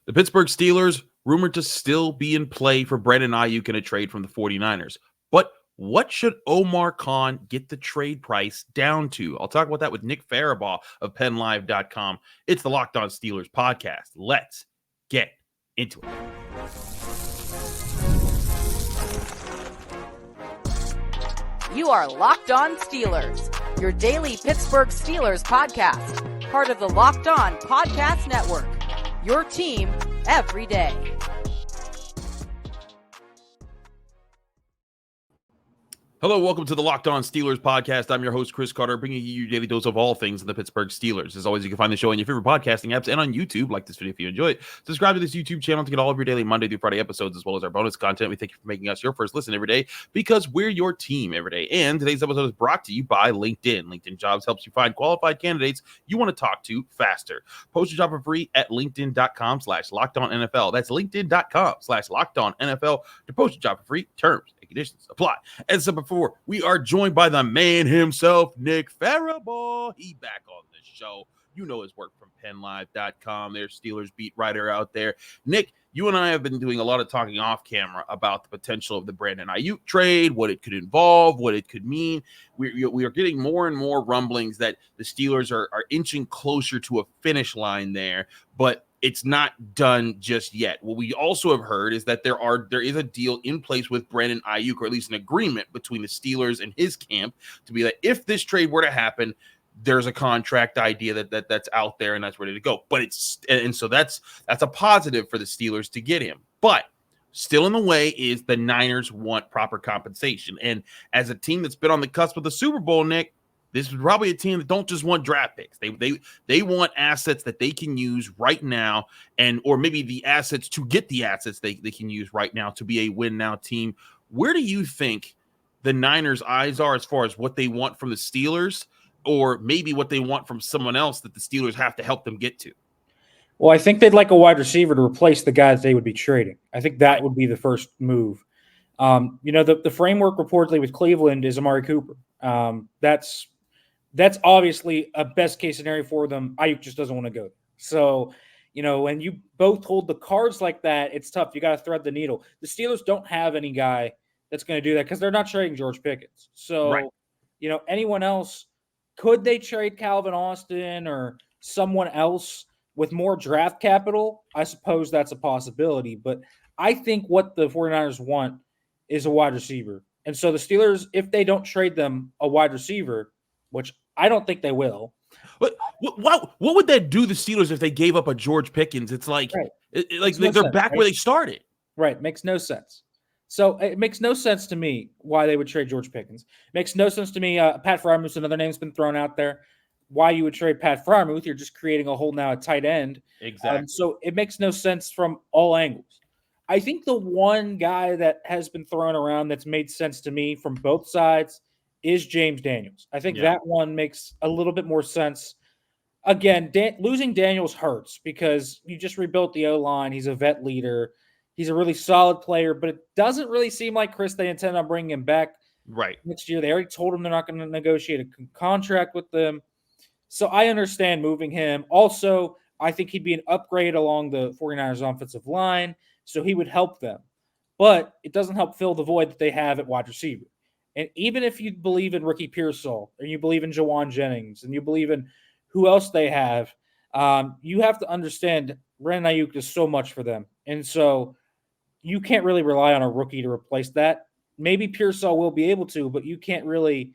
The Pittsburgh Steelers rumored to still be in play for Brandon Aiyuk in a trade from the 49ers. But what should Omar Khan get the trade price down to? I'll talk about that with Nick Farabaugh of PennLive.com. It's the Locked On Steelers podcast. Let's get into it. You are Locked On Steelers, your daily Pittsburgh Steelers podcast, part of the Locked On Podcast Network, your team every day. Hello, welcome to the Locked On Steelers podcast. I'm your host, Chris Carter, bringing you your daily dose of all things in the Pittsburgh Steelers. As always, you can find the show on your favorite podcasting apps and on YouTube. Like this video if you enjoy it. Subscribe to this YouTube channel to get all of your daily Monday through Friday episodes, as well as our bonus content. We thank you for making us your first listen every day because we're your team every day. And today's episode is brought to you by LinkedIn. LinkedIn Jobs helps you find qualified candidates you want to talk to faster. Post your job for free at linkedin.com/LockedOnNFL. That's linkedin.com/LockedOnNFL to post your job for free. Terms and conditions apply. As I said before, we are joined by the man himself, Nick Farabaugh. He back on the show. You know his work from PennLive.com. There's Steelers beat writer out there. Nick, you and I have been doing a lot of talking off camera about the potential of the Brandon Aiyuk trade, what it could involve, what it could mean. We are getting more and more rumblings that the Steelers are inching closer to a finish line there, but it's not done just yet. What we also have heard is that there is a deal in place with Brandon Aiyuk, or at least an agreement between the Steelers and his camp to be that if this trade were to happen, there's a contract idea that's out there and that's ready to go. But so that's a positive for the Steelers to get him. But still in the way is the Niners want proper compensation. And as a team that's been on the cusp of the Super Bowl, Nick, this is probably a team that don't just want draft picks. They want assets that they can use right now, or maybe the assets to get the assets they can use right now to be a win now team. Where do you think the Niners' eyes are as far as what they want from the Steelers, or maybe what they want from someone else that the Steelers have to help them get to? Well, I think they'd like a wide receiver to replace the guys they would be trading. I think that would be the first move. The framework reportedly with Cleveland is Amari Cooper. That's obviously a best case scenario for them. Aiyuk just doesn't want to go. So, when you both hold the cards like that, it's tough. You got to thread the needle. The Steelers don't have any guy that's going to do that because they're not trading George Pickens. So, anyone else, could they trade Calvin Austin or someone else with more draft capital? I suppose that's a possibility. But I think what the 49ers want is a wide receiver. And so the Steelers, if they don't trade them a wide receiver, which I don't think they will. But what would that do the Steelers if they gave up a George Pickens? It's like, right. They're back where they started. Right. Makes no sense. So it makes no sense to me why they would trade George Pickens. It makes no sense to me. Pat Freiermuth, another name's been thrown out there. Why you would trade Pat Freiermuth? You're just creating a hole now at tight end. Exactly. So it makes no sense from all angles. I think the one guy that has been thrown around that's made sense to me from both sides is James Daniels. I think that one makes a little bit more sense. Again, losing Daniels hurts because you just rebuilt the O-line. He's a vet leader. He's a really solid player, but it doesn't really seem like, Chris, they intend on bringing him back next year. They already told him they're not going to negotiate a contract with them. So I understand moving him. Also, I think he'd be an upgrade along the 49ers offensive line, so he would help them. But it doesn't help fill the void that they have at wide receiver. And even if you believe in Ricky Pearsall, or you believe in Jawan Jennings, and you believe in who else they have, you have to understand Brandon Aiyuk does so much for them. And so you can't really rely on a rookie to replace that. Maybe Pearsall will be able to, but you can't really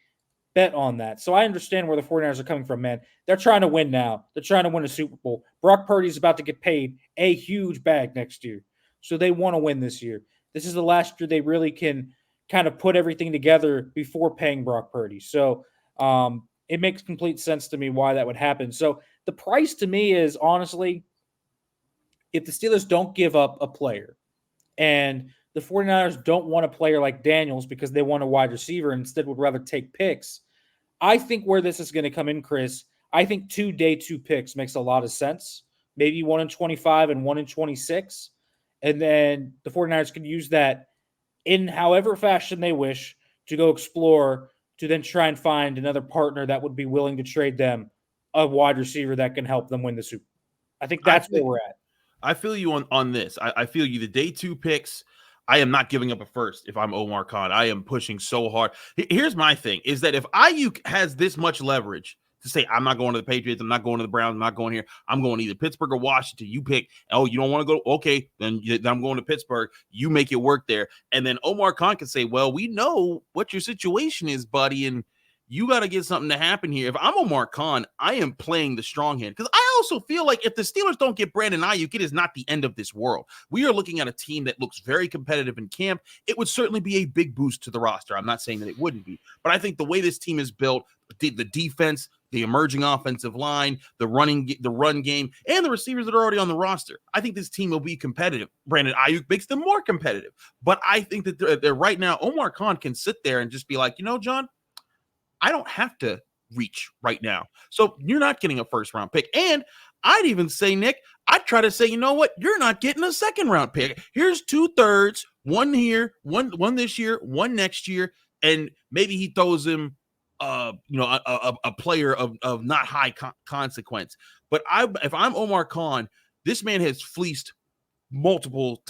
bet on that. So I understand where the 49ers are coming from, man. They're trying to win now. They're trying to win a Super Bowl. Brock Purdy's about to get paid a huge bag next year. So they want to win this year. This is the last year they really can kind of put everything together before paying Brock Purdy. So it makes complete sense to me why that would happen. So the price to me is, honestly, if the Steelers don't give up a player and the 49ers don't want a player like Daniels because they want a wide receiver and instead would rather take picks, I think where this is going to come in, Chris, I think 2 day 2 picks makes a lot of sense. Maybe 1 in 25 and 1 in 26. And then the 49ers can use that in however fashion they wish to go explore, to then try and find another partner that would be willing to trade them a wide receiver that can help them win the Super Bowl. I think that's where we're at. I feel you on this. I feel you. The day 2 picks, I am not giving up a first if I'm Omar Khan. I am pushing so hard. Here's my thing, is that if Aiyuk has this much leverage to say, I'm not going to the Patriots, I'm not going to the Browns, I'm not going here, I'm going either Pittsburgh or Washington. You pick. Oh, you don't want to go? Okay, then I'm going to Pittsburgh. You make it work there. And then Omar Khan can say, well, we know what your situation is, buddy, and you got to get something to happen here. If I'm Omar Khan, I am playing the strong hand, because I also feel like if the Steelers don't get Brandon Aiyuk, it is not the end of this world. We are looking at a team that looks very competitive in camp. It would certainly be a big boost to the roster. I'm not saying that it wouldn't be, but I think the way this team is built, the defense, the emerging offensive line, the run game, and the receivers that are already on the roster, I think this team will be competitive. Brandon Aiyuk makes them more competitive, but I think that they're right now, Omar Khan can sit there and just be like, John, I don't have to reach right now. So you're not getting a first round pick. And I'd even say, Nick, I'd try to say, you know what? You're not getting a second round pick. Here's 2/3, one here, one this year, one next year. And maybe he throws him, a player of not high consequence. But if I'm Omar Khan, this man has fleeced multiple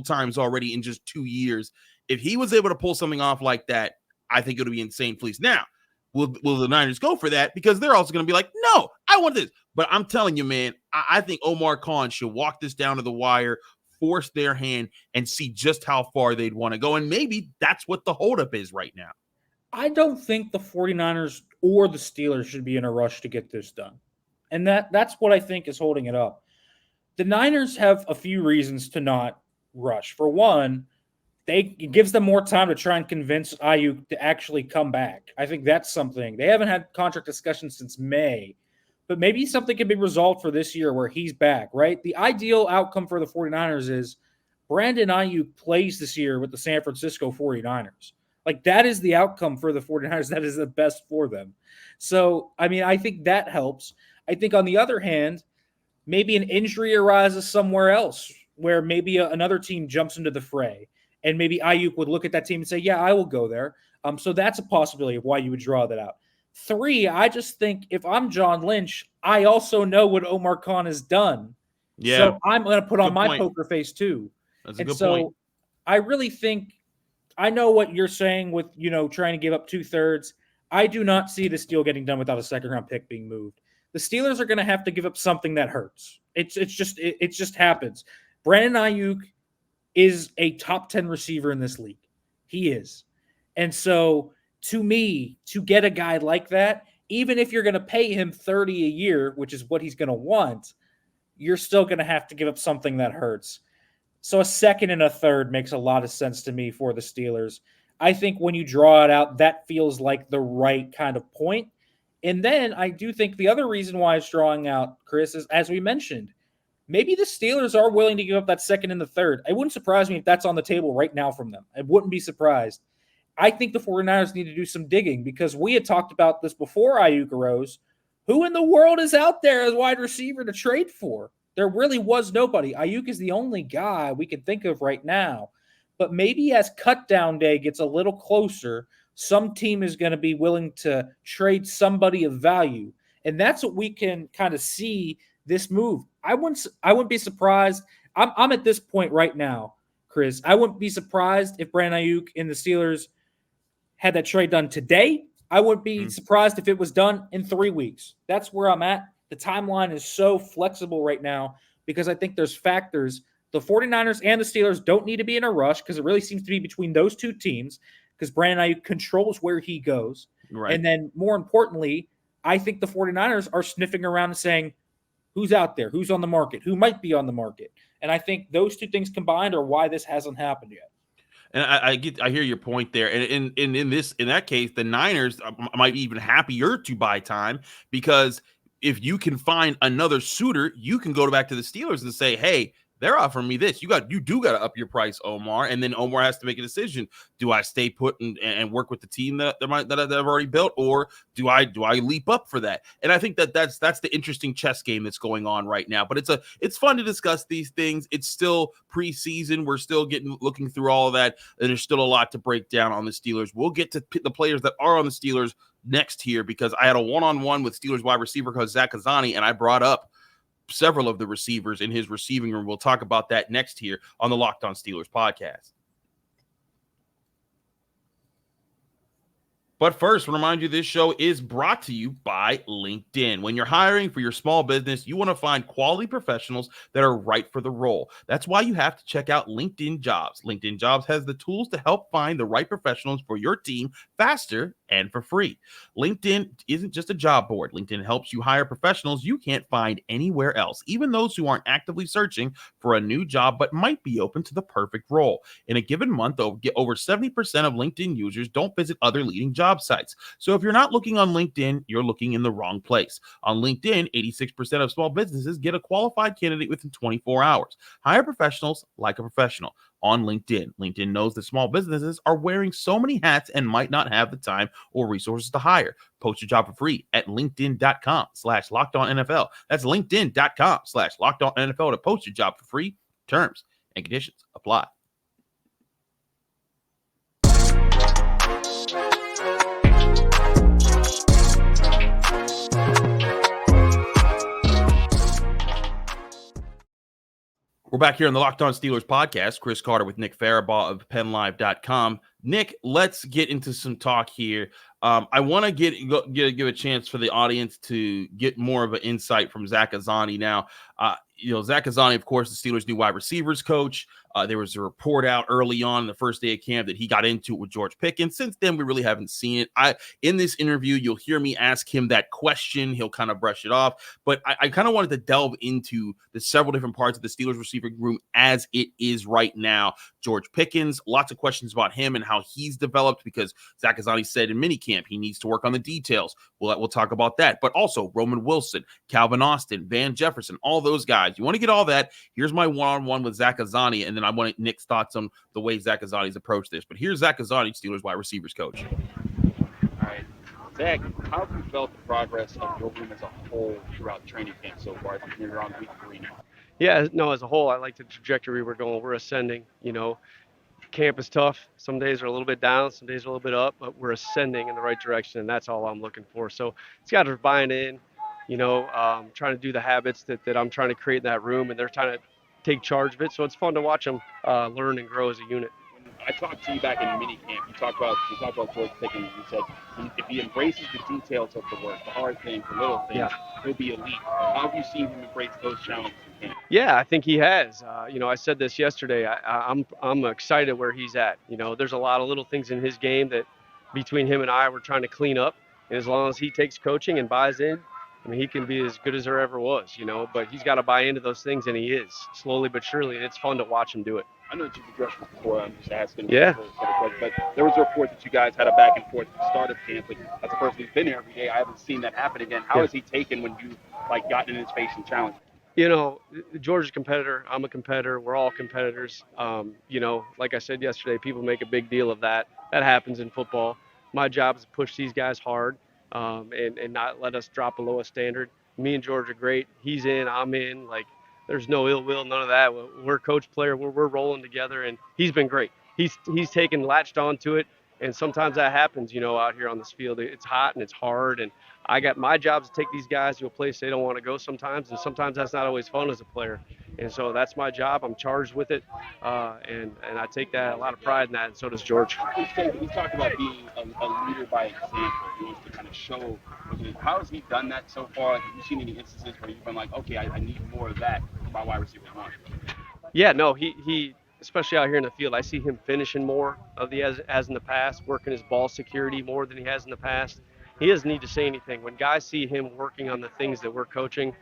times already in just 2 years. If he was able to pull something off like that, I think it'll be insane fleece. Now, will the Niners go for that? Because they're also going to be like, no, I want this. But I'm telling you, man, I think Omar Khan should walk this down to the wire, force their hand, and see just how far they'd want to go. And maybe that's what the holdup is right now. I don't think the 49ers or the Steelers should be in a rush to get this done. And that's what I think is holding it up. The Niners have a few reasons to not rush. For one, it gives them more time to try and convince Aiyuk to actually come back. I think that's something. They haven't had contract discussions since May, but maybe something can be resolved for this year where he's back, right? The ideal outcome for the 49ers is Brandon Aiyuk plays this year with the San Francisco 49ers. Like, that is the outcome for the 49ers. That is the best for them. So, I mean, I think that helps. I think on the other hand, maybe an injury arises somewhere else where maybe another team jumps into the fray. And maybe Aiyuk would look at that team and say, yeah, I will go there. So that's a possibility of why you would draw that out. 3, I just think if I'm John Lynch, I also know what Omar Khan has done. Yeah. So I'm going to put on my poker face too. That's a good point. I really think I know what you're saying with, trying to give up 2/3. I do not see this deal getting done without a second-round pick being moved. The Steelers are going to have to give up something that hurts. It just happens. Brandon Aiyuk is a top 10 receiver in this league. He is. And so, to me, to get a guy like that, even if you're going to pay him $30 a year, which is what he's going to want, you're still going to have to give up something that hurts. So a second and a third makes a lot of sense to me for the Steelers. I think when you draw it out, that feels like the right kind of point. And then I do think the other reason why it's drawing out, Chris, is, as we mentioned, maybe the Steelers are willing to give up that second and the third. It wouldn't surprise me if that's on the table right now from them. I wouldn't be surprised. I think the 49ers need to do some digging, because we had talked about this before Aiyuk arose. Who in the world is out there as wide receiver to trade for? There really was nobody. Aiyuk is the only guy we can think of right now. But maybe as cut down day gets a little closer, some team is going to be willing to trade somebody of value. And that's what we can kind of see this move. I wouldn't be surprised. I'm at this point right now, Chris. I wouldn't be surprised if Brandon Aiyuk and the Steelers had that trade done today. I wouldn't be surprised if it was done in 3 weeks. That's where I'm at. The timeline is so flexible right now because I think there's factors. The 49ers and the Steelers don't need to be in a rush, because it really seems to be between those two teams, because Brandon Aiyuk controls where he goes. Right. And then more importantly, I think the 49ers are sniffing around and saying, who's out there? Who's on the market? Who might be on the market? And I think those two things combined are why this hasn't happened yet. And I hear your point there. And in that case, the Niners might be even happier to buy time, because if you can find another suitor, you can go back to the Steelers and say, hey, they're offering me this. You do got to up your price, Omar. And then Omar has to make a decision. Do I stay put and work with the team that I've already built, or do I leap up for that? And I think that's the interesting chess game that's going on right now. But it's fun to discuss these things. It's still preseason. We're still looking through all of that, and there's still a lot to break down on the Steelers. We'll get to the players that are on the Steelers next here, because I had a one-on-one with Steelers wide receiver coach Zach Azzanni, and I brought up several of the receivers in his receiving room. We'll talk about that next here on the Locked On Steelers podcast. But first, remind you this show is brought to you by LinkedIn. When you're hiring for your small business, you want to find quality professionals that are right for the role. That's why you have to check out LinkedIn Jobs. LinkedIn Jobs has the tools to help find the right professionals for your team faster and for free. LinkedIn isn't just a job board. LinkedIn helps you hire professionals you can't find anywhere else, even those who aren't actively searching for a new job but might be open to the perfect role. In a given month, over 70% of LinkedIn users don't visit other leading job sites. So if you're not looking on LinkedIn, you're looking in the wrong place. On LinkedIn, 86% of small businesses get a qualified candidate within 24 hours. Hire professionals like a professional on LinkedIn. LinkedIn knows that small businesses are wearing so many hats and might not have the time or resources to hire. Post your job for free at linkedin.com/lockedonnfl. That's linkedin.com/lockedonnfl to post your job for free. Terms and conditions apply. We're back here on the Locked On Steelers podcast. Chris Carter with Nick Farabaugh of PennLive.com. Nick, let's get into some talk here. I want to give a chance for the audience to get more of an insight from Zach Azzanni. Now, Zach Azzanni, of course, the Steelers' new wide receivers coach. There was a report out early on the first day of camp that he got into it with George Pickens. Since then, we really haven't seen it. In this interview, you'll hear me ask him that question. He'll kind of brush it off. But I kind of wanted to delve into the several different parts of the Steelers receiving room as it is right now. George Pickens, lots of questions about him and how he's developed, because Zach Azzanni said in minicamp he needs to work on the details. We'll talk about that. But also Roman Wilson, Calvin Austin, Van Jefferson, all those guys. You want to get all that? Here's my one-on-one with Zach Azzanni, and then I want Nick's thoughts on the way Zach Azzanni's approached this. But here's Zach Azzanni, Steelers wide receivers coach. All right. Zach, how have you felt the progress of your room as a whole throughout training camp so far? I think you're on week 3 now. Yeah, no, as a whole, I like the trajectory we're going. We're ascending. Camp is tough. Some days are a little bit down, some days are a little bit up, but we're ascending in the right direction, and that's all I'm looking for. So it's got to buying in, trying to do the habits that I'm trying to create in that room, and they're trying to take charge of it. So it's fun to watch them learn and grow as a unit. I talked to you back in minicamp. You talked about George Pickens. You said if he embraces the details of the work, the hard things, the little things, he'll be elite. How have you seen him embrace those challenges in camp? Yeah, I think he has. I said this yesterday. I'm excited where he's at. There's a lot of little things in his game that between him and I, we're trying to clean up. And as long as he takes coaching and buys in, he can be as good as there ever was, but he's got to buy into those things, and he is, slowly but surely, and it's fun to watch him do it. I know that you've addressed this before. I'm just asking. Yeah. But there was a report that you guys had a back and forth at the start of camp. But as a person who's been here every day, I haven't seen that happen again. How has he taken when you gotten in his face and challenged? George is a competitor. I'm a competitor. We're all competitors. Like I said yesterday, people make a big deal of that. That happens in football. My job is to push these guys hard and not let us drop below a standard. Me and George are great. He's in, I'm in. There's no ill will, none of that. We're coach player. We're rolling together, and he's been great. He's latched onto it, and sometimes that happens, out here on this field. It's hot and it's hard, and I got my job to take these guys to a place they don't want to go sometimes, and sometimes that's not always fun as a player. And so that's my job. I'm charged with it, and I take a lot of pride in that, and so does George. He's talked about being a leader by example. He wants to kind of show. How has he done that so far? Have you seen any instances where you've been like, okay, I need more of that for my wide receiver one? Yeah, no, he especially out here in the field, I see him finishing more of as in the past, working his ball security more than he has in the past. He doesn't need to say anything. When guys see him working on the things that we're coaching,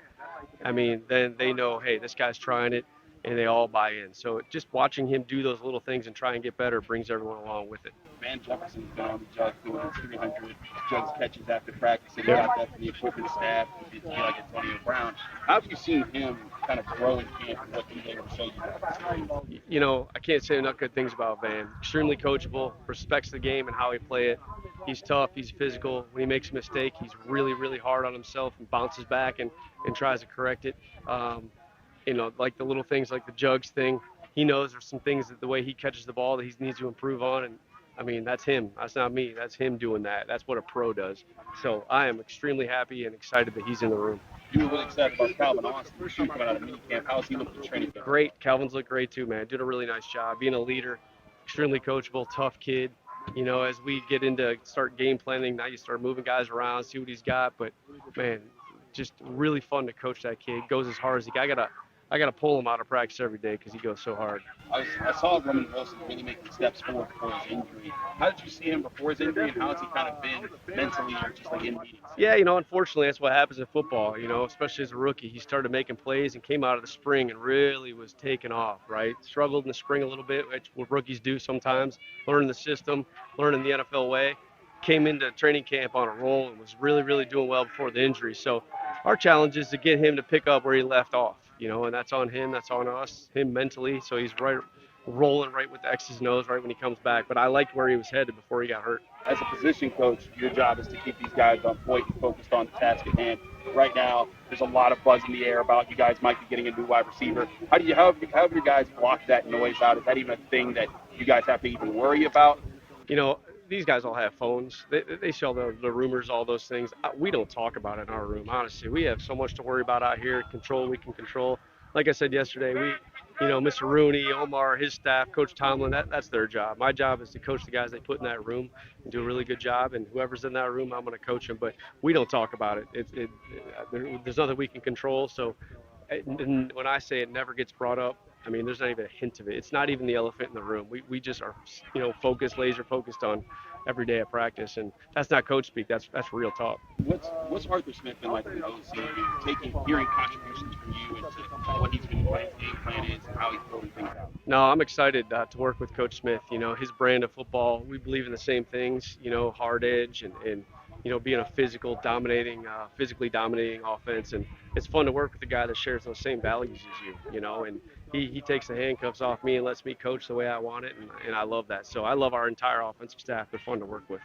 then they know, hey, this guy's trying it, and they all buy in. So just watching him do those little things and try and get better brings everyone along with it. Van Jefferson's been on the judge doing his 300 jugs catches after practice, and he got that from the equipment staff. He did like Antonio Brown. How have you seen him kind of grow in camp and what he's able to show you? I can't say enough good things about Van. Extremely coachable, respects the game and how he play it. He's tough, he's physical. When he makes a mistake, he's really, really hard on himself and bounces back and tries to correct it. Like the little things like the jugs thing, he knows there's some things that the way he catches the ball that he needs to improve on. And that's him. That's not me. That's him doing that. That's what a pro does. So I am extremely happy and excited that he's in the room. You were really excited about Calvin Austin coming out of minicamp. How's he looking in training camp? Great. Calvin's looked great too, man. Did a really nice job. Being a leader, extremely coachable, tough kid. As we get into start game planning, now you start moving guys around, see what he's got. But, man, just really fun to coach that kid. Goes as hard as he can. I gotta pull him out of practice every day because he goes so hard. I saw Roman Wilson really making steps forward before his injury. How did you see him before his injury, and how has he kind of been mentally or just like in meetings? Yeah, unfortunately, that's what happens in football, especially as a rookie. He started making plays and came out of the spring and really was taking off, right? Struggled in the spring a little bit, which what rookies do sometimes, learning the system, learning the NFL way. Came into training camp on a roll and was really, really doing well before the injury. So our challenge is to get him to pick up where he left off, and that's on him, that's on us, him mentally. So he's rolling right with the X's and O's right when he comes back. But I liked where he was headed before he got hurt. As a position coach, your job is to keep these guys on point and focused on the task at hand. Right now, there's a lot of buzz in the air about you guys might be getting a new wide receiver. How have your guys blocked that noise out? Is that even a thing that you guys have to even worry about? These guys all have phones. They show the rumors, all those things. We don't talk about it in our room, honestly. We have so much to worry about out here. We can control. Like I said yesterday, Mr. Rooney, Omar, his staff, Coach Tomlin, that's their job. My job is to coach the guys they put in that room and do a really good job. And whoever's in that room, I'm going to coach them. But we don't talk about it. There's nothing we can control. So and when I say it never gets brought up, I mean, there's not even a hint of it. It's not even the elephant in the room. We just are, focused, laser focused on every day at practice, and that's not coach speak. That's real talk. What's Arthur Smith been like in the OC? Hearing contributions from you into what he's been doing, game plan is, and how he's building things out. No, I'm excited to work with Coach Smith. His brand of football. We believe in the same things. Hard edge and being a physically dominating offense, and it's fun to work with a guy that shares those same values as you. And he takes the handcuffs off me and lets me coach the way I want it, and I love that. So I love our entire offensive staff. They're fun to work with.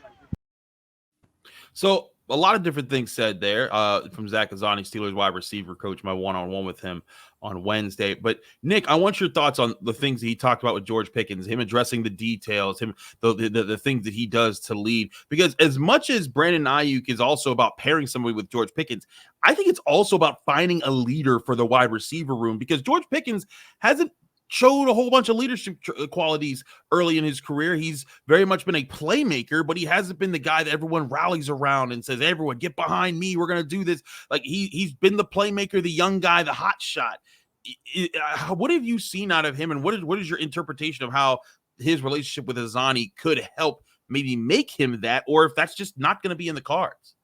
So a lot of different things said there from Zach Azzanni, Steelers wide receiver coach, my one-on-one with him on Wednesday. But Nick, I want your thoughts on the things that he talked about with George Pickens, him addressing the details, the things that he does to lead. Because as much as Brandon Aiyuk is also about pairing somebody with George Pickens, I think it's also about finding a leader for the wide receiver room, because George Pickens hasn't showed a whole bunch of leadership qualities early in his career. He's very much been a playmaker, but he hasn't been the guy that everyone rallies around and says, everyone get behind me, we're going to do this. Like he's been the playmaker, the young guy, the hot shot. What have you seen out of him, and what is your interpretation of how his relationship with Azzanni could help maybe make him that, or if that's just not going to be in the cards?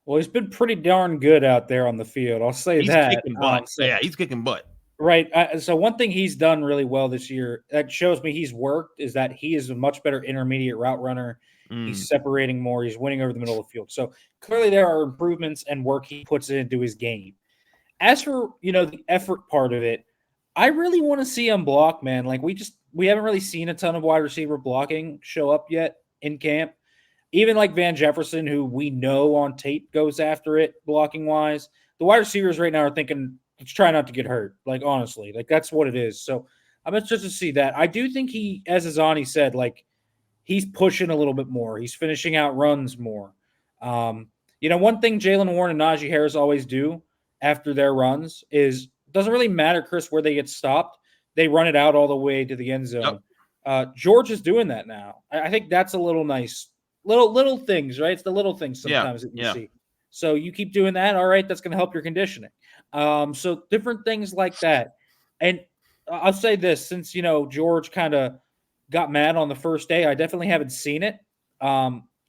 Well, he's been pretty darn good out there on the field. I'll say he's that. Kicking butt. Yeah, he's kicking butt. Right. So one thing he's done really well this year that shows me he's worked is that he is a much better intermediate route runner. He's separating more. He's winning over the middle of the field. So clearly there are improvements and work he puts into his game. As for, the effort part of it, I really want to see him block, man. Like we haven't really seen a ton of wide receiver blocking show up yet in camp. Even like Van Jefferson, who we know on tape goes after it blocking wise. The wide receivers right now are thinking, let's try not to get hurt. Like, honestly, like that's what it is. So I'm interested to see that. I do think he, as Azzanni said, like he's pushing a little bit more. He's finishing out runs more. One thing Jalen Warren and Najee Harris always do after their runs is doesn't really matter, Chris, where they get stopped. They run it out all the way to the end zone. Yep. George is doing that now. I think that's a little nice. Little things, right? It's the little things sometimes that you see. So you keep doing that. All right, that's going to help your conditioning. So different things like that. And I'll say this, since, George kind of got mad on the first day, I definitely haven't seen it.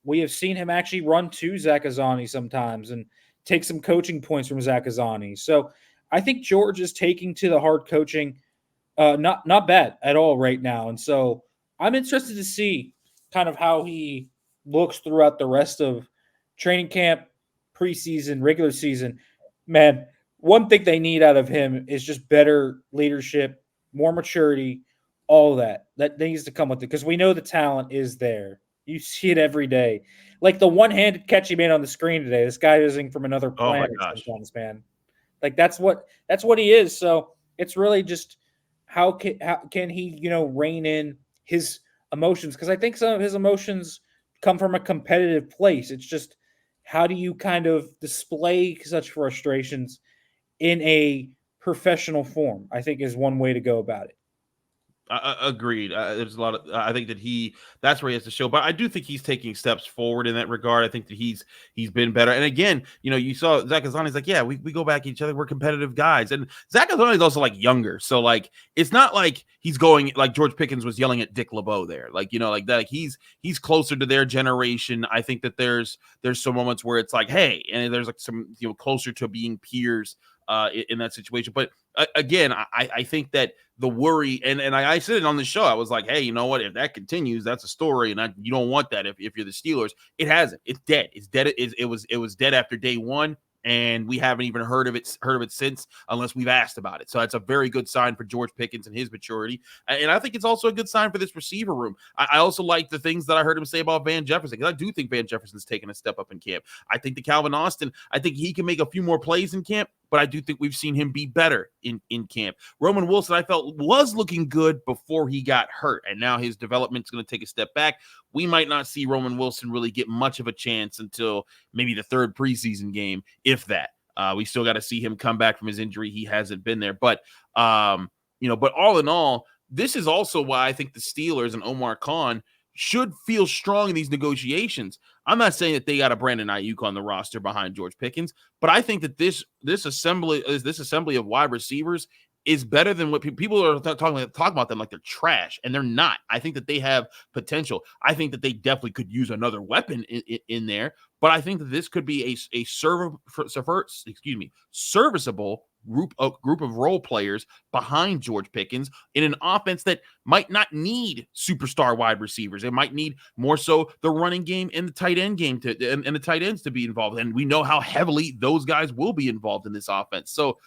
We have seen him actually run to Zach Azzanni sometimes and take some coaching points from Zach Azzanni. So I think George is taking to the hard coaching not bad at all right now. And so I'm interested to see kind of how he looks throughout the rest of training camp, preseason, regular season. Man, one thing they need out of him is just better leadership, more maturity, all that. That needs to come with it because we know the talent is there. You see it every day. Like the one-handed catch he made on the screen today. This guy is from another planet sometimes, man. Like that's what he is. So it's really just how can he, rein in his emotions? Because I think some of his emotions come from a competitive place. It's just how do you kind of display such frustrations in a professional form, I think is one way to go about it. Agreed. There's a lot of. I think that that's where he has to show. But I do think he's taking steps forward in that regard. I think that he's been better. And again, you saw Zach Azzanni's like, yeah, we go back at each other. We're competitive guys. And Zach Azzanni is also like younger, so like it's not like he's going like George Pickens was yelling at Dick LeBeau there, like like that. Like he's closer to their generation. I think that there's some moments where it's like, hey, and there's like some closer to being peers in that situation. But again, I think that the worry, and I said it on the show, I was like, hey, you know what? If that continues, that's a story, and you don't want that if you're the Steelers. It hasn't. It's dead. It's dead. It was dead after day one, and we haven't even heard of it since, unless we've asked about it. So that's a very good sign for George Pickens and his maturity, and I think it's also a good sign for this receiver room. I also like the things that I heard him say about Van Jefferson, because I do think Van Jefferson's taken a step up in camp. I think the Calvin Austin, I think he can make a few more plays in camp, but I do think we've seen him be better in camp. Roman Wilson, I felt, was looking good before he got hurt, and now his development's going to take a step back. We might not see Roman Wilson really get much of a chance until maybe the third preseason game, if that. We still got to see him come back from his injury. He hasn't been there. But, but all in all, this is also why I think the Steelers and Omar Khan should feel strong in these negotiations. I'm not saying that they got a Brandon Aiyuk on the roster behind George Pickens, but I think that this assembly of wide receivers is better than what people are talking about them like they're trash, and they're not. I think that they have potential. I think that they definitely could use another weapon in there, but I think that this could be a serviceable group of role players behind George Pickens in an offense that might not need superstar wide receivers. It might need more so the running game and the tight end game and the tight ends to be involved. And we know how heavily those guys will be involved in this offense. So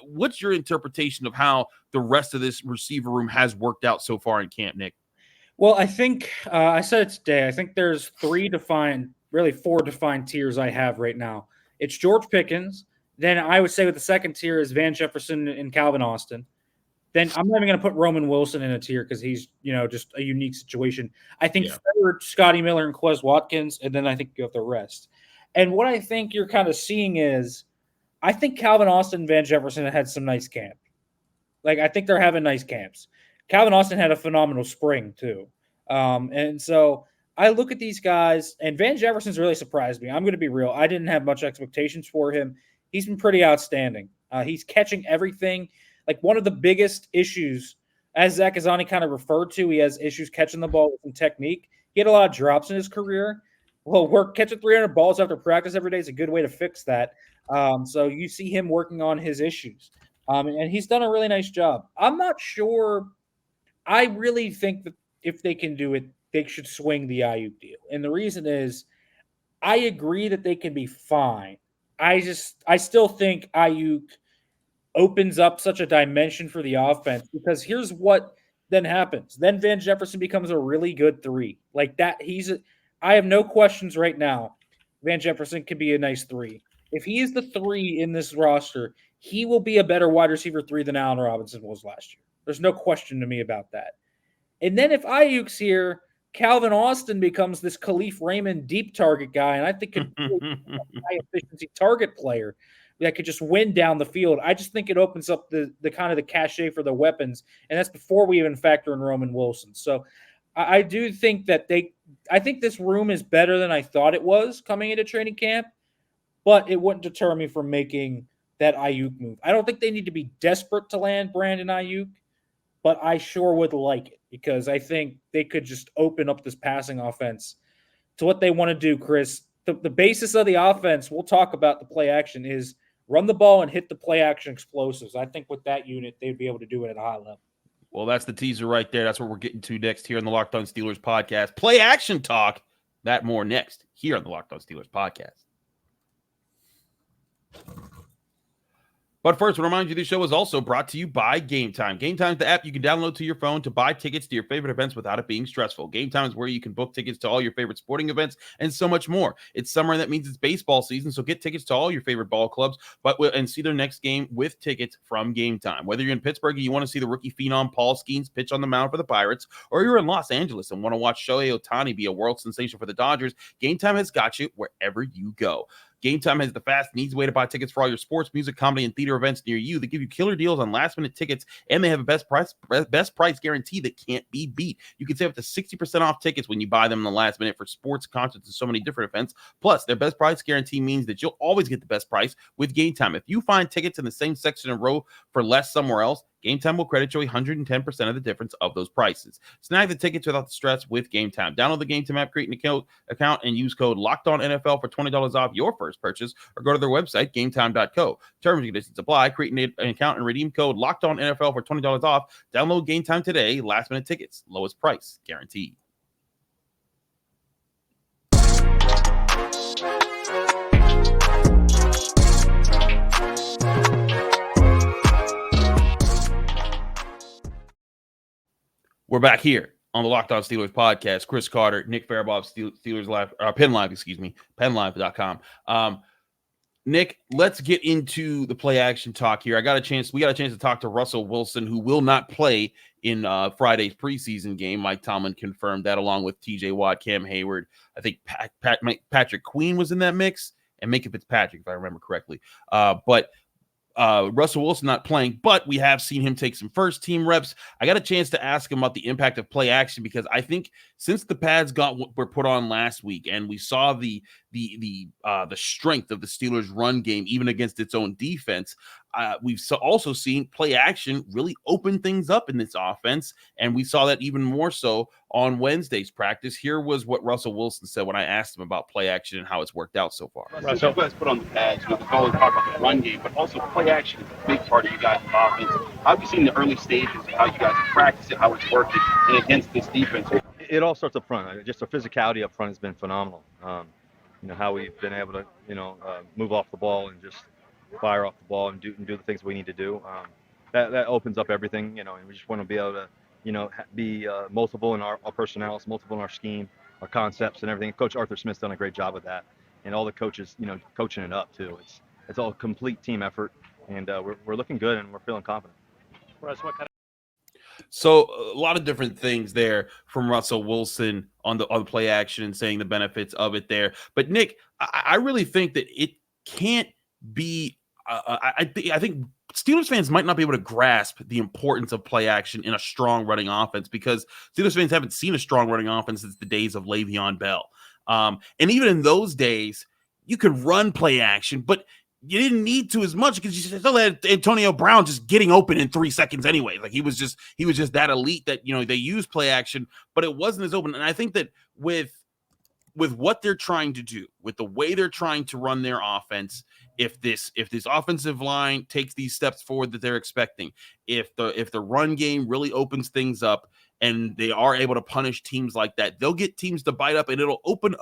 what's your interpretation of how the rest of this receiver room has worked out so far in camp, Nick? Well, I think I said it today. I think there's four defined tiers I have right now. It's George Pickens. Then I would say with the second tier is Van Jefferson and Calvin Austin. Then I'm not even going to put Roman Wilson in a tier because he's, just a unique situation. I think third, Scotty Miller and Quez Watkins, and then I think you have the rest. And what I think you're kind of seeing is I think Calvin Austin and Van Jefferson had some nice camp. Like, I think they're having nice camps. Calvin Austin had a phenomenal spring, too. And so I look at these guys, and Van Jefferson's really surprised me. I'm going to be real. I didn't have much expectations for him. He's been pretty outstanding. He's catching everything. Like, one of the biggest issues, as Zach Azzanni kind of referred to, he has issues catching the ball with some technique. He had a lot of drops in his career. Well, catching 300 balls after practice every day is a good way to fix that. So you see him working on his issues. And he's done a really nice job. I'm not sure. I really think that if they can do it, they should swing the Aiyuk deal. And the reason is I agree that they can be fine. I still think Aiyuk opens up such a dimension for the offense because here's what then happens. Then Van Jefferson becomes a really good 3. Like that, I have no questions right now. Van Jefferson can be a nice 3. If he is the 3 in this roster, he will be a better wide receiver 3 than Allen Robinson was last year. There's no question to me about that. And then if Aiyuk's here, Calvin Austin becomes this Khalif Raymond deep target guy, and I think could be a high-efficiency target player that could just win down the field. I just think it opens up the kind of the cachet for the weapons, and that's before we even factor in Roman Wilson. So I do think that I think this room is better than I thought it was coming into training camp, but it wouldn't deter me from making that Aiyuk move. I don't think they need to be desperate to land Brandon Aiyuk, but I sure would like it because I think they could just open up this passing offense to what they want to do, Chris. The basis of the offense, we'll talk about the play action, is run the ball and hit the play action explosives. I think with that unit, they'd be able to do it at a high level. Well, that's the teaser right there. That's what we're getting to next here on the Locked On Steelers podcast. Play action talk. That more next here on the Locked On Steelers podcast. But first, I want to remind you this show is also brought to you by Gametime. Gametime is the app you can download to your phone to buy tickets to your favorite events without it being stressful. Gametime is where you can book tickets to all your favorite sporting events and so much more. It's summer, and that means it's baseball season, so get tickets to all your favorite ball clubs and see their next game with tickets from Gametime. Whether you're in Pittsburgh and you want to see the rookie phenom Paul Skeens pitch on the mound for the Pirates, or you're in Los Angeles and want to watch Shohei Ohtani be a world sensation for the Dodgers, Gametime has got you wherever you go. Gametime has the fast and easy way to buy tickets for all your sports, music, comedy, and theater events near you. They give you killer deals on last-minute tickets, and they have a best price guarantee that can't be beat. You can save up to 60% off tickets when you buy them in the last minute for sports, concerts, and so many different events. Plus, their best price guarantee means that you'll always get the best price with Gametime. If you find tickets in the same section and row for less somewhere else, Gametime will credit you 110% of the difference of those prices. Snag the tickets without the stress with Gametime. Download the Gametime app, create an account, and use code LOCKEDONNFL for $20 off your first purchase, or go to their website, gametime.co. Terms and conditions apply. Create an account and redeem code LOCKEDONNFL for $20 off. Download Gametime today. Last-minute tickets. Lowest price guaranteed. We're back here on the Locked On Steelers podcast. Chris Carter, Nick Farabaugh of Steelers Live, PennLive.com. Nick, let's get into the play action talk here. We got a chance to talk to Russell Wilson, who will not play in Friday's preseason game. Mike Tomlin confirmed that, along with TJ Watt, Cam Hayward. I think Patrick Queen was in that mix, and Minka Fitzpatrick, if I remember correctly. But Russell Wilson not playing, but we have seen him take some first team reps. I got a chance to ask him about the impact of play action, because I think since the pads were put on last week and we saw the strength of the Steelers run game, even against its own defense, we've also seen play action really open things up in this offense. And we saw that even more so on Wednesday's practice. Here was what Russell Wilson said when I asked him about play action and how it's worked out so far. Russell, you guys put on the pads, the goal is to talk about the run game, but also play action is a big part of you guys' offense. How have you seen the early stages of how you guys practice it, how it's working, and against this defense? It all starts up front. Just the physicality up front has been phenomenal. How we've been able to, move off the ball and just fire off the ball and do the things we need to do. That opens up everything, and we just want to be able to, be multiple in our personnel, multiple in our scheme, our concepts and everything. Coach Arthur Smith's done a great job with that, and all the coaches, coaching it up too. It's all a complete team effort, and we're looking good and we're feeling confident. Russ, what kind So a lot of different things there from Russell Wilson on the play action and saying the benefits of it there. But Nick, I really think that it can't be. I think Steelers fans might not be able to grasp the importance of play action in a strong running offense, because Steelers fans haven't seen a strong running offense since the days of Le'Veon Bell. And even in those days, you could run play action, but you didn't need to as much because you still had Antonio Brown just getting open in 3 seconds anyway. Like he was just that elite that, they use play action, but it wasn't as open. And I think that with what they're trying to do, with the way they're trying to run their offense, if this offensive line takes these steps forward that they're expecting, if the run game really opens things up and they are able to punish teams like that, they'll get teams to bite up, and it'll open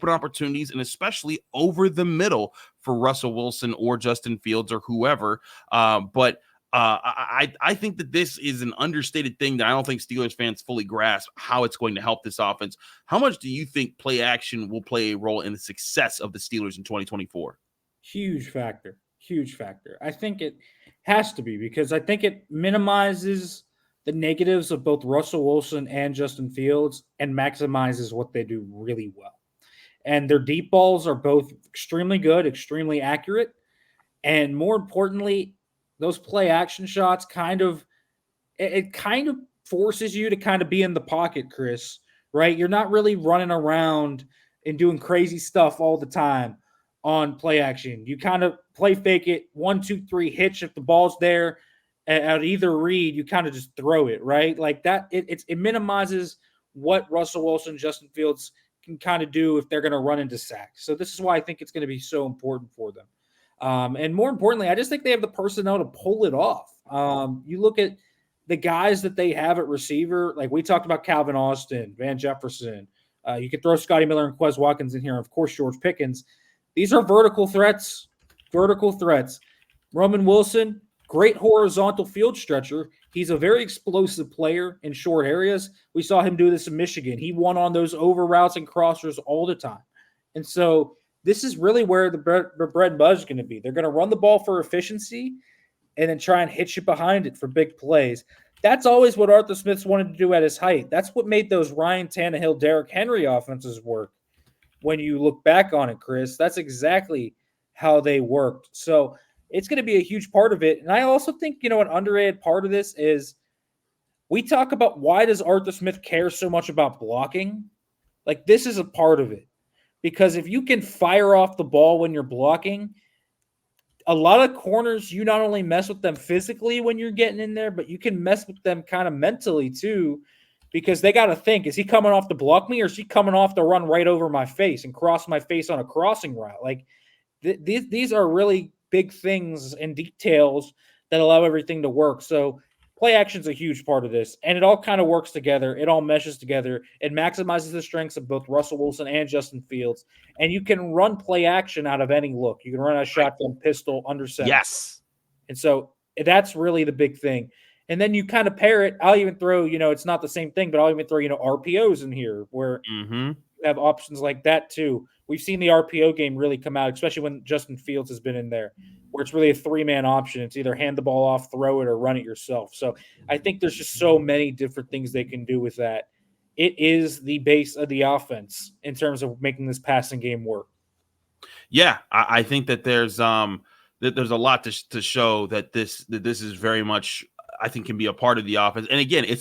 opportunities, and especially over the middle for Russell Wilson or Justin Fields or whoever. But I think that this is an understated thing that I don't think Steelers fans fully grasp how it's going to help this offense. How much do you think play action will play a role in the success of the Steelers in 2024? Huge factor. I think it has to be, because I think it minimizes the negatives of both Russell Wilson and Justin Fields and maximizes what they do really well. And their deep balls are both extremely good, extremely accurate. And more importantly, those play action shots kind of forces you to kind of be in the pocket, Chris, right? You're not really running around and doing crazy stuff all the time on play action. You kind of play fake it, 1, 2, 3 hitch. If the ball's there at either read, you kind of just throw it, right? Like that, it minimizes what Russell Wilson, Justin Fields can kind of do if they're going to run into sacks. So this is why I think it's going to be so important for them. And more importantly, I just think they have the personnel to pull it off. You look at the guys that they have at receiver, like we talked about Calvin Austin, Van Jefferson. You could throw Scotty Miller and Quez Watkins in here, and of course, George Pickens. These are vertical threats. Roman Wilson, great horizontal field stretcher. He's a very explosive player in short areas. We saw him do this in Michigan. He won on those over routes and crossers all the time. And so this is really where the bread and butter is going to be. They're going to run the ball for efficiency and then try and hit you behind it for big plays. That's always what Arthur Smith's wanted to do at his height. That's what made those Ryan Tannehill, Derrick Henry offenses work. when you look back on it, Chris. That's exactly how they worked. So it's going to be a huge part of it. And I also think, an underrated part of this is we talk about why does Arthur Smith care so much about blocking? Like, this is a part of it. Because if you can fire off the ball when you're blocking, a lot of corners, you not only mess with them physically when you're getting in there, but you can mess with them kind of mentally too, because they got to think, is he coming off to block me or is he coming off to run right over my face and cross my face on a crossing route? Like, these are really big things and details that allow everything to work. So play action is a huge part of this, and it all kind of works together. It all meshes together. It maximizes the strengths of both Russell Wilson and Justin Fields, and you can run play action out of any look. You can run a shotgun, pistol, under center. Yes. And so that's really the big thing. And then you kind of pair it. I'll even throw, it's not the same thing, but I'll even throw, RPOs in here where you have options like that too. We've seen the RPO game really come out, especially when Justin Fields has been in there, where it's really a three-man option. It's either hand the ball off, throw it, or run it yourself. So I think there's just so many different things they can do with that. It is the base of the offense in terms of making this passing game work. Yeah, I think that there's a lot to show that this is very much, I think, can be a part of the offense. And again, it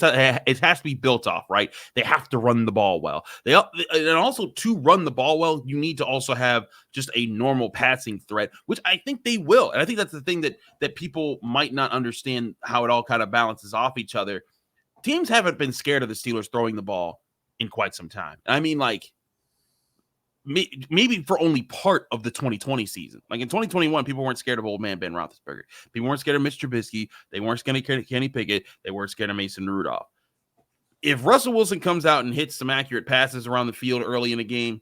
has to be built off, right? They have to run the ball well. And also, to run the ball well, you need to also have just a normal passing threat, which I think they will. And I think that's the thing that people might not understand, how it all kind of balances off each other. Teams haven't been scared of the Steelers throwing the ball in quite some time. I mean, like, maybe for only part of the 2020 season. Like in 2021, people weren't scared of old man Ben Roethlisberger. People weren't scared of Mitch Trubisky. They weren't scared of Kenny Pickett. They weren't scared of Mason Rudolph. If Russell Wilson comes out and hits some accurate passes around the field early in the game,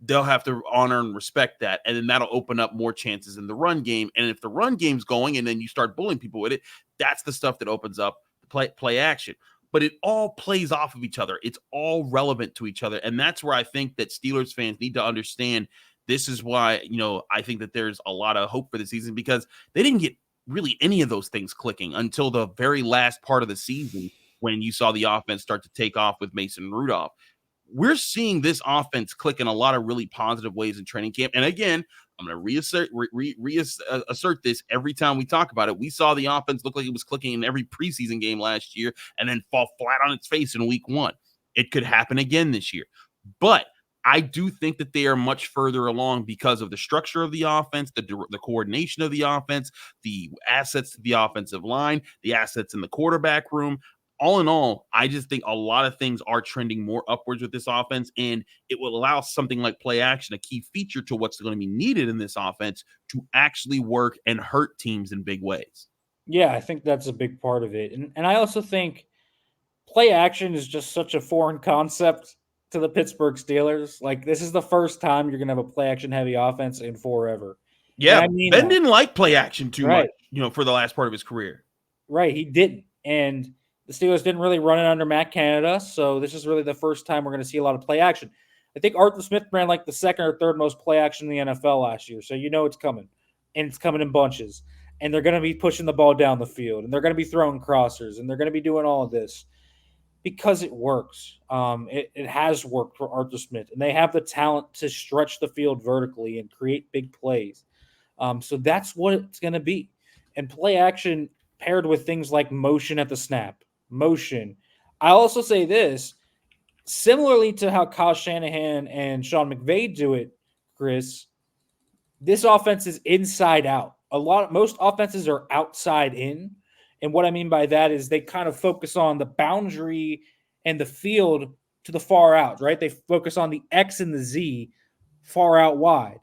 they'll have to honor and respect that. And then that'll open up more chances in the run game. And if the run game's going and then you start bullying people with it, that's the stuff that opens up the play action. But it all plays off of each other. It's all relevant to each other. And that's where I think that Steelers fans need to understand. This is why, I think that there's a lot of hope for the season, because they didn't get really any of those things clicking until the very last part of the season, when you saw the offense start to take off with Mason Rudolph. We're seeing this offense click in a lot of really positive ways in training camp. And again, I'm going to reassert this every time we talk about it. We saw the offense look like it was clicking in every preseason game last year and then fall flat on its face in week 1. It could happen again this year. But I do think that they are much further along because of the structure of the offense, the coordination of the offense, the assets to the offensive line, the assets in the quarterback room. All in all, I just think a lot of things are trending more upwards with this offense, and it will allow something like play action, a key feature to what's going to be needed in this offense, to actually work and hurt teams in big ways. Yeah, I think that's a big part of it. And I also think play action is just such a foreign concept to the Pittsburgh Steelers. Like, this is the first time you're going to have a play action heavy offense in forever. Yeah, Ben didn't like play action too much, for the last part of his career. Right, he didn't. And the Steelers didn't really run it under Matt Canada, so this is really the first time we're going to see a lot of play action. I think Arthur Smith ran like the second or third most play action in the NFL last year, so it's coming. And it's coming in bunches. And they're going to be pushing the ball down the field, and they're going to be throwing crossers, and they're going to be doing all of this because it works. It has worked for Arthur Smith, and they have the talent to stretch the field vertically and create big plays. So that's what it's going to be. And play action paired with things like motion at the snap. Motion. I'll also say this, similarly to how Kyle Shanahan and Sean McVay do it, Chris, this offense is inside out. Most offenses are outside in. And what I mean by that is they kind of focus on the boundary and the field to the far out, right? They focus on the X and the Z far out wide.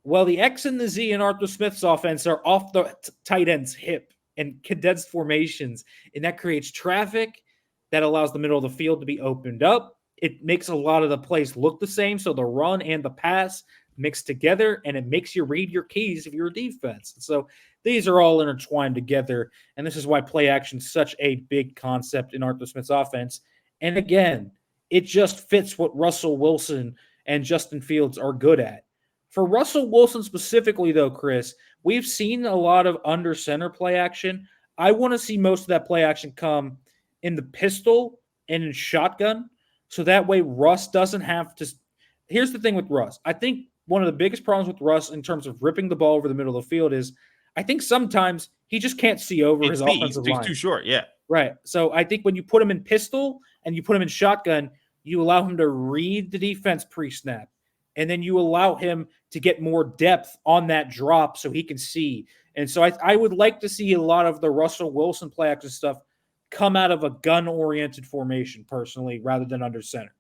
Well, the X and the Z in Arthur Smith's offense are off the tight end's hip and condensed formations, and that creates traffic that allows the middle of the field to be opened up. It makes a lot of the plays look the same, so the run and the pass mix together, and it makes you read your keys if you're a defense. So these are all intertwined together, and this is why play action is such a big concept in Arthur Smith's offense. And again, it just fits what Russell Wilson and Justin Fields are good at. For Russell Wilson specifically, though, Chris, we've seen a lot of under center play action. I want to see most of that play action come in the pistol and in shotgun, so that way Russ doesn't have to here's the thing with Russ. I think one of the biggest problems with Russ in terms of ripping the ball over the middle of the field is I think sometimes he just can't see over his offensive line. He's too short, yeah. Right. So I think when you put him in pistol and you put him in shotgun, you allow him to read the defense pre-snap, and then you allow him to get more depth on that drop so he can see. And so I would like to see a lot of the Russell Wilson play action stuff come out of a gun-oriented formation, personally, rather than under center.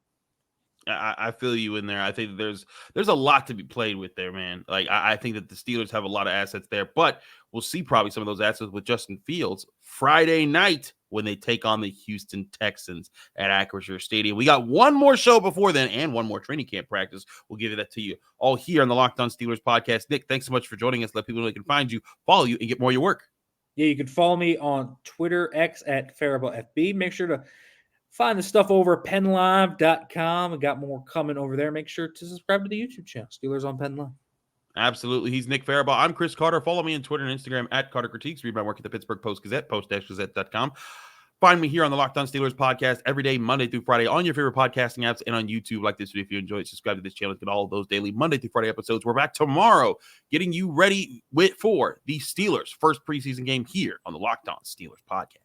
I feel you in there. I think there's a lot to be played with there, man. Like I think that the Steelers have a lot of assets there, but we'll see probably some of those assets with Justin Fields Friday night when they take on the Houston Texans at Acrisure Stadium. We got one more show before then and one more training camp practice. We'll give that to you all here on the Locked On Steelers podcast. Nick, thanks so much for joining us. Let people know they can find you, follow you, and get more of your work. Yeah, you can follow me on Twitter, X at Farabaugh FB. Make sure to find the stuff over at PennLive.com. We got more coming over there. Make sure to subscribe to the YouTube channel, Steelers on Penn Live. Absolutely. He's Nick Farabaugh. I'm Chris Carter. Follow me on Twitter and Instagram at Carter Critiques. Read my work at the Pittsburgh Post-Gazette, post-gazette.com. Find me here on the Locked On Steelers podcast every day, Monday through Friday, on your favorite podcasting apps and on YouTube. Like this video if you enjoy it. Subscribe to this channel to get all of those daily Monday through Friday episodes. We're back tomorrow getting you ready for the Steelers' first preseason game here on the Locked On Steelers podcast.